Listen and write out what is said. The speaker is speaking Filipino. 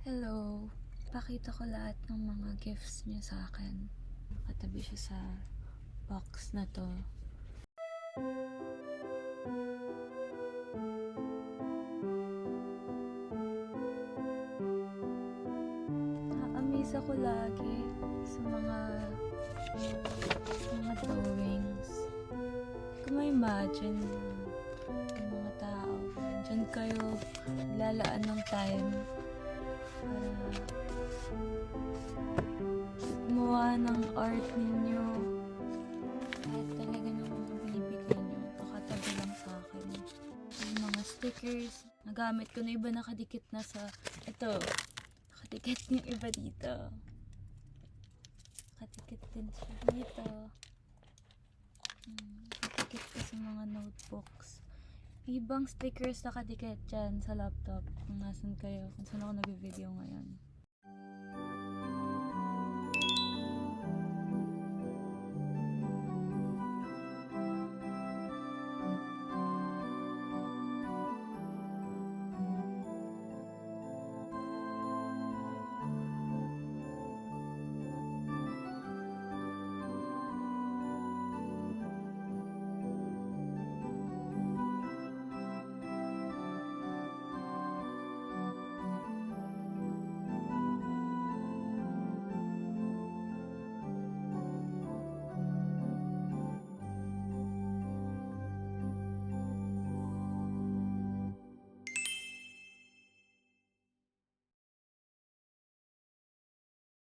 Hello! Pakita ko lahat ng mga gifts niya sa akin. Nakatabi siya sa box na to. Na-amaze ako lagi sa mga drawings. Hindi ko ma-imagine na yung mga tao, dyan kayo lalaan ng time para gumawa ng art ninyo. Kahit talaga ng mga binibigay nyo, nakatabi lang sa akin. Yung mga stickers, nagamit ko na iba, nakadikit na sa, ito, nakadikit yung iba dito. Nakadikit din siya dito. Nakadikit ko sa mga notebooks. Ibang stickers nakadikit dyan sa laptop kung nasan kayo, kung saan ako nag-video ngayon.